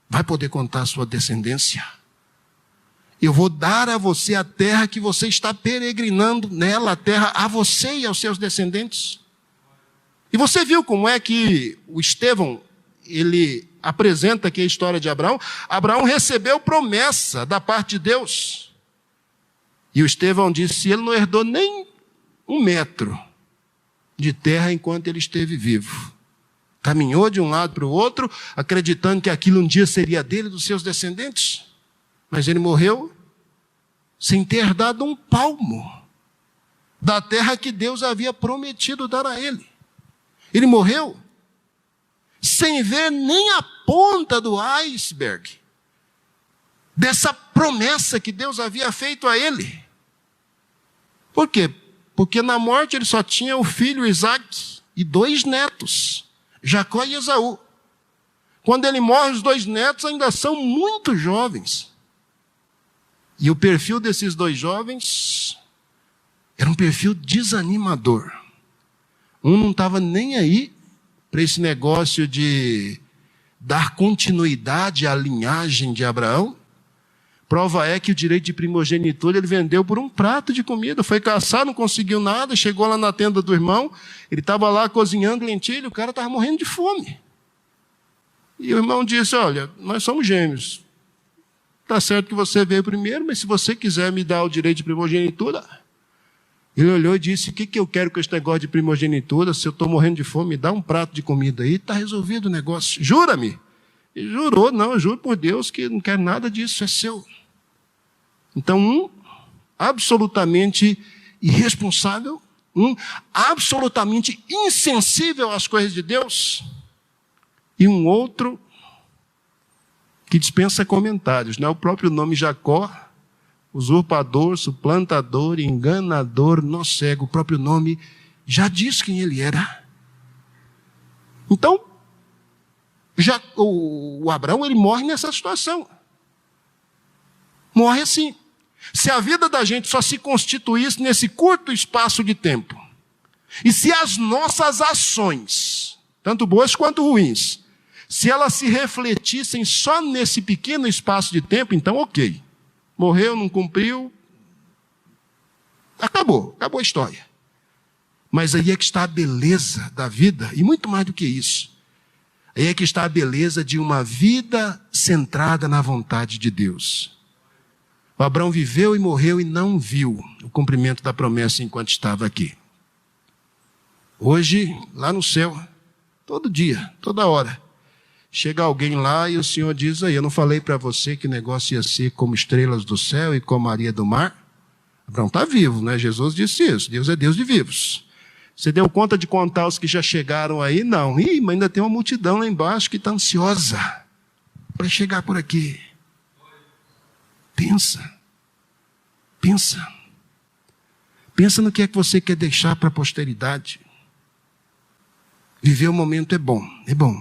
vai poder contar a sua descendência. Eu vou dar a você a terra que você está peregrinando nela, a terra a você e aos seus descendentes. E você viu como é que o Estevão, ele apresenta aqui a história de Abraão. Abraão recebeu promessa da parte de Deus. E o Estevão disse, ele não herdou nem 1 metro de terra enquanto ele esteve vivo. Caminhou de um lado para o outro, acreditando que aquilo um dia seria dele e dos seus descendentes. Mas ele morreu sem ter herdado 1 palmo da terra que Deus havia prometido dar a ele. Ele morreu sem ver nem a ponta do iceberg dessa promessa que Deus havia feito a ele. Por quê? Porque na morte ele só tinha o filho Isaque e 2 netos, Jacó e Esaú. Quando ele morre, os 2 netos ainda são muito jovens. E o perfil desses 2 jovens era um perfil desanimador. Um não estava nem aí para esse negócio de dar continuidade à linhagem de Abraão. Prova é que o direito de primogenitura ele vendeu por um prato de comida. Foi caçar, não conseguiu nada, chegou lá na tenda do irmão, ele estava lá cozinhando lentilha, o cara estava morrendo de fome. E o irmão disse, olha, nós somos gêmeos. Está certo que você veio primeiro, mas se você quiser me dar o direito de primogenitura... Ele olhou e disse, o que eu quero com esse negócio de primogenitura? Se eu estou morrendo de fome, me dá um prato de comida aí, está resolvido o negócio. Jura-me. E jurou, não, eu juro por Deus que não quero nada disso, é seu. Então, absolutamente irresponsável, absolutamente insensível às coisas de Deus, e um outro que dispensa comentários, né? O próprio nome Jacó, usurpador, suplantador, enganador, nó cego, o próprio nome já diz quem ele era. Então, o Abraão ele morre nessa situação. Morre assim. Se a vida da gente só se constituísse nesse curto espaço de tempo, e se as nossas ações, tanto boas quanto ruins, se elas se refletissem só nesse pequeno espaço de tempo, então ok. Morreu, não cumpriu, acabou a história. Mas aí é que está a beleza da vida, e muito mais do que isso. Aí é que está a beleza de uma vida centrada na vontade de Deus. O Abraão viveu e morreu e não viu o cumprimento da promessa enquanto estava aqui. Hoje, lá no céu, todo dia, toda hora, chega alguém lá e o Senhor diz aí, eu não falei para você que o negócio ia ser como estrelas do céu e como a areia do mar? Abraão está vivo, né? Jesus disse isso, Deus é Deus de vivos. Você deu conta de contar os que já chegaram aí? Não. Mas ainda tem uma multidão lá embaixo que está ansiosa para chegar por aqui. Pensa no que é que você quer deixar para a posteridade. Viver o momento é bom,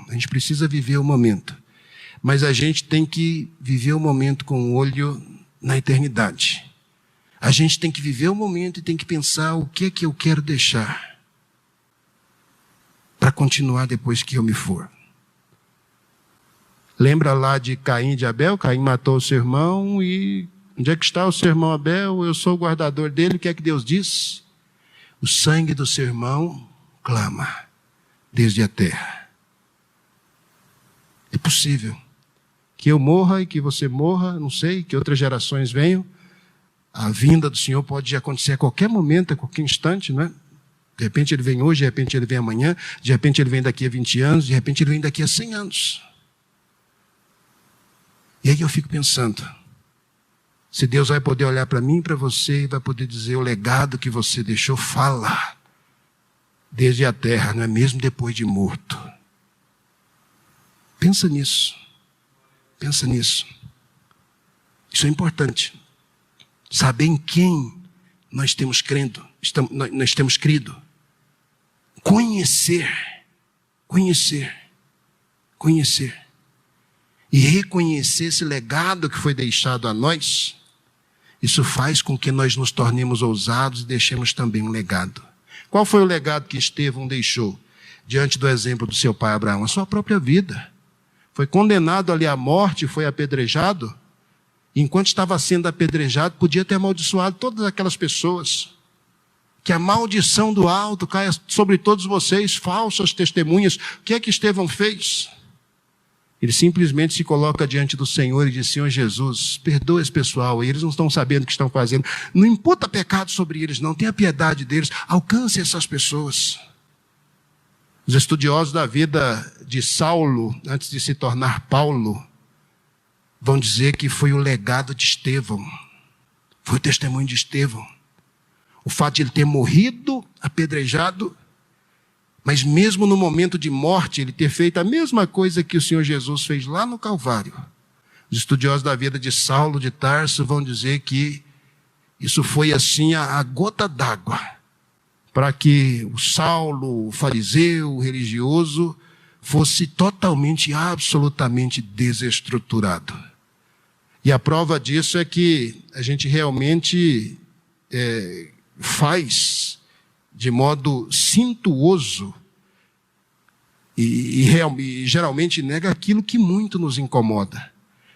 a gente precisa viver o momento, mas a gente tem que viver o momento com o olho na eternidade. A gente tem que viver o momento e tem que pensar o que é que eu quero deixar para continuar depois que eu me for. Lembra lá de Caim e de Abel? Caim matou o seu irmão e onde é que está o seu irmão Abel? Eu sou o guardador dele. O que é que Deus diz? O sangue do seu irmão clama desde a terra. É possível que eu morra e que você morra, não sei, que outras gerações venham. A vinda do Senhor pode acontecer a qualquer momento, a qualquer instante, não é? De repente ele vem hoje, de repente ele vem amanhã, de repente ele vem daqui a 20 anos, de repente ele vem daqui a 100 anos. E aí eu fico pensando, se Deus vai poder olhar para mim e para você e vai poder dizer o legado que você deixou fala desde a terra, não é mesmo depois de morto. Pensa nisso. Isso é importante. Saber em quem nós temos crido. Conhecer. e reconhecer esse legado que foi deixado a nós, isso faz com que nós nos tornemos ousados e deixemos também um legado. Qual foi o legado que Estevão deixou diante do exemplo do seu pai Abraão? A sua própria vida. Foi condenado ali à morte, foi apedrejado. Enquanto estava sendo apedrejado, podia ter amaldiçoado todas aquelas pessoas. Que a maldição do alto caia sobre todos vocês, falsas testemunhas. O que é que Estevão fez? Ele simplesmente se coloca diante do Senhor e diz: Senhor Jesus, perdoa esse pessoal, eles não estão sabendo o que estão fazendo. Não imputa pecado sobre eles, não. Tenha piedade deles. Alcance essas pessoas. Os estudiosos da vida de Saulo, antes de se tornar Paulo, vão dizer que foi o legado de Estevão. Foi o testemunho de Estevão. O fato de ele ter morrido apedrejado, mas mesmo no momento de morte, ele ter feito a mesma coisa que o Senhor Jesus fez lá no Calvário. Os estudiosos da vida de Saulo de Tarso vão dizer que isso foi assim a gota d'água para que o Saulo, o fariseu, o religioso, fosse totalmente e absolutamente desestruturado. E a prova disso é que a gente realmente faz de modo cintuoso e geralmente nega aquilo que muito nos incomoda.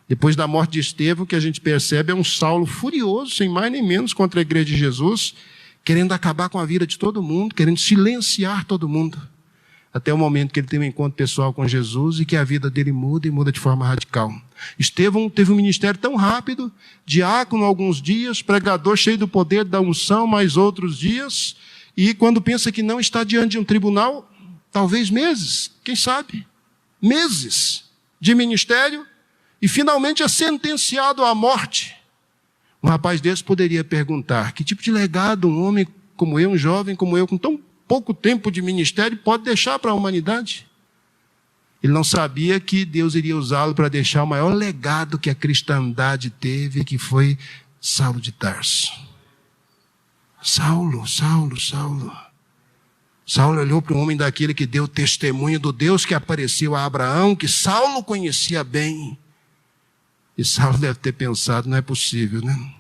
Depois da morte de Estevão, o que a gente percebe é um Saulo furioso, sem mais nem menos, contra a igreja de Jesus, querendo acabar com a vida de todo mundo, querendo silenciar todo mundo, até o momento que ele tem um encontro pessoal com Jesus e que a vida dele muda e muda de forma radical. Estevão teve um ministério tão rápido, diácono alguns dias, pregador cheio do poder da unção, mais outros dias, e quando pensa que não está diante de um tribunal, talvez meses, quem sabe, meses de ministério, e finalmente é sentenciado à morte. Um rapaz desse poderia perguntar: que tipo de legado um homem como eu, um jovem como eu, com tão pouco tempo de ministério, pode deixar para a humanidade? Ele não sabia que Deus iria usá-lo para deixar o maior legado que a cristandade teve, que foi Saulo de Tarso. Saulo olhou para um homem daquele que deu testemunho do Deus que apareceu a Abraão, que Saulo conhecia bem. E Saulo deve ter pensado: não é possível, né?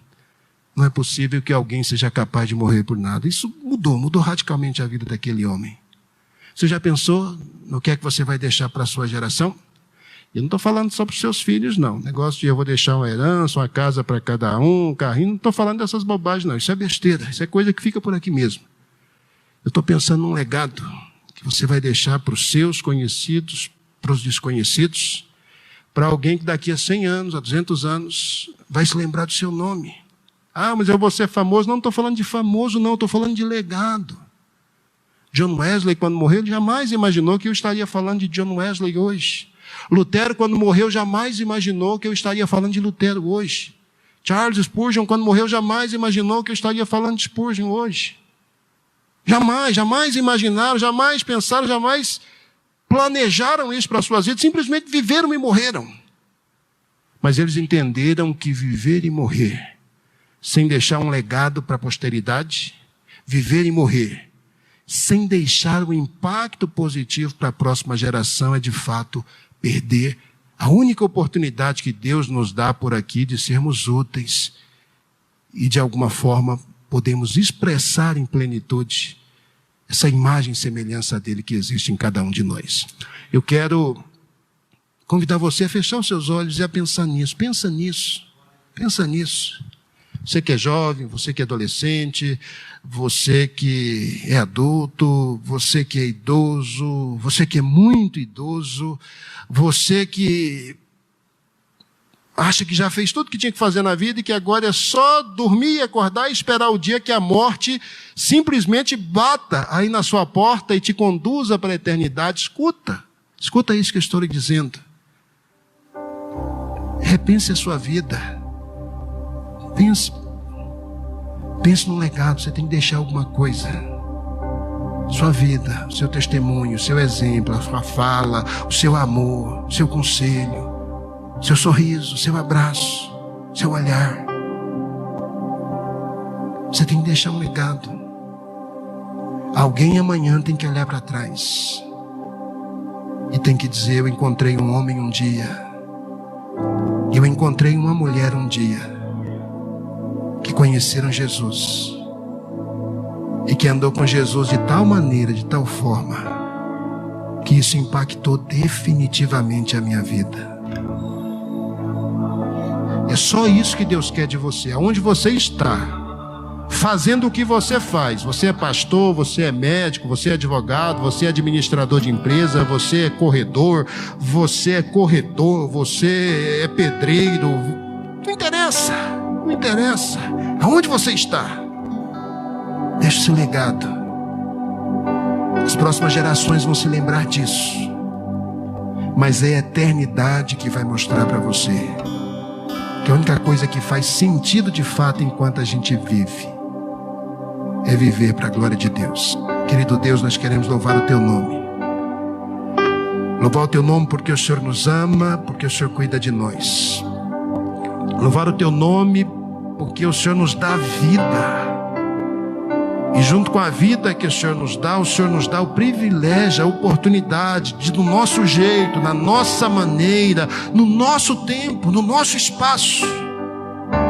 Não é possível que alguém seja capaz de morrer por nada. Isso mudou radicalmente a vida daquele homem. Você já pensou no que é que você vai deixar para a sua geração? Eu não estou falando só para os seus filhos, não. Negócio de eu vou deixar uma herança, uma casa para cada um carrinho. Não estou falando dessas bobagens, não. Isso é besteira. Isso é coisa que fica por aqui mesmo. Eu estou pensando num legado que você vai deixar para os seus conhecidos, para os desconhecidos, para alguém que daqui a 100 anos, a 200 anos, vai se lembrar do seu nome. Ah, mas eu vou ser famoso. Não estou falando de famoso, não. Estou falando de legado. John Wesley, quando morreu, ele jamais imaginou que eu estaria falando de John Wesley hoje. Lutero, quando morreu, jamais imaginou que eu estaria falando de Lutero hoje. Charles Spurgeon, quando morreu, jamais imaginou que eu estaria falando de Spurgeon hoje. Jamais imaginaram, jamais pensaram, jamais planejaram isso para as suas vidas. Simplesmente viveram e morreram. Mas eles entenderam que viver e morrer, sem deixar um legado para a posteridade, viver e morrer, sem deixar um impacto positivo para a próxima geração, é de fato perder a única oportunidade que Deus nos dá por aqui de sermos úteis e de alguma forma podemos expressar em plenitude essa imagem e semelhança dele que existe em cada um de nós. Eu quero convidar você a fechar os seus olhos e a pensar nisso. Pensa nisso. Você que é jovem, você que é adolescente, você que é adulto, você que é idoso, você que é muito idoso, você que acha que já fez tudo o que tinha que fazer na vida e que agora é só dormir e acordar e esperar o dia que a morte simplesmente bata aí na sua porta e te conduza para a eternidade. Escuta isso que eu estou lhe dizendo. Repense a sua vida. Pense num legado. Você tem que deixar alguma coisa. Sua vida, o seu testemunho, o seu exemplo, a sua fala, o seu amor, o seu conselho, seu sorriso, seu abraço, seu olhar. Você tem que deixar um legado. Alguém amanhã tem que olhar para trás e tem que dizer: eu encontrei um homem um dia Eu encontrei uma mulher um dia que conheceram Jesus e que andou com Jesus de tal maneira, de tal forma, que isso impactou definitivamente a minha vida. É só isso que Deus quer de você. Aonde você está, fazendo o que você faz. Você é pastor, você é médico, você é advogado, você é administrador de empresa, você é corredor, você é corretor, você é pedreiro. Não interessa, não interessa. Aonde você está, deixe seu legado. As próximas gerações vão se lembrar disso. Mas é a eternidade que vai mostrar para você que a única coisa que faz sentido de fato enquanto a gente vive é viver para a glória de Deus. Querido Deus, nós queremos louvar o Teu nome. Louvar o Teu nome porque o Senhor nos ama, porque o Senhor cuida de nós. Louvar o Teu nome porque o Senhor nos dá vida. E junto com a vida que o Senhor nos dá o privilégio, a oportunidade de, do nosso jeito, na nossa maneira, no nosso tempo, no nosso espaço,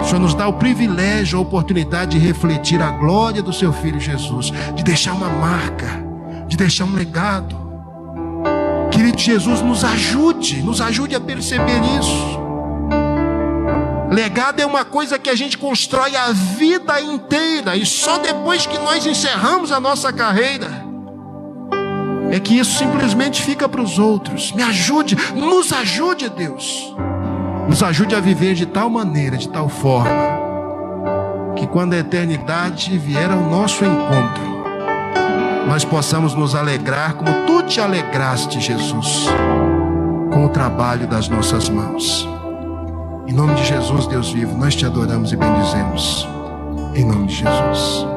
o Senhor nos dá o privilégio, a oportunidade de refletir a glória do Seu Filho Jesus, de deixar uma marca, de deixar um legado. Querido Jesus, nos ajude a perceber isso. Legado é uma coisa que a gente constrói a vida inteira, e só depois que nós encerramos a nossa carreira é que isso simplesmente fica para os outros. Nos ajude, Deus. Nos ajude a viver de tal maneira, de tal forma, que quando a eternidade vier ao nosso encontro, nós possamos nos alegrar como Tu te alegraste, Jesus, com o trabalho das nossas mãos. Em nome de Jesus, Deus vivo, nós Te adoramos e bendizemos. Em nome de Jesus.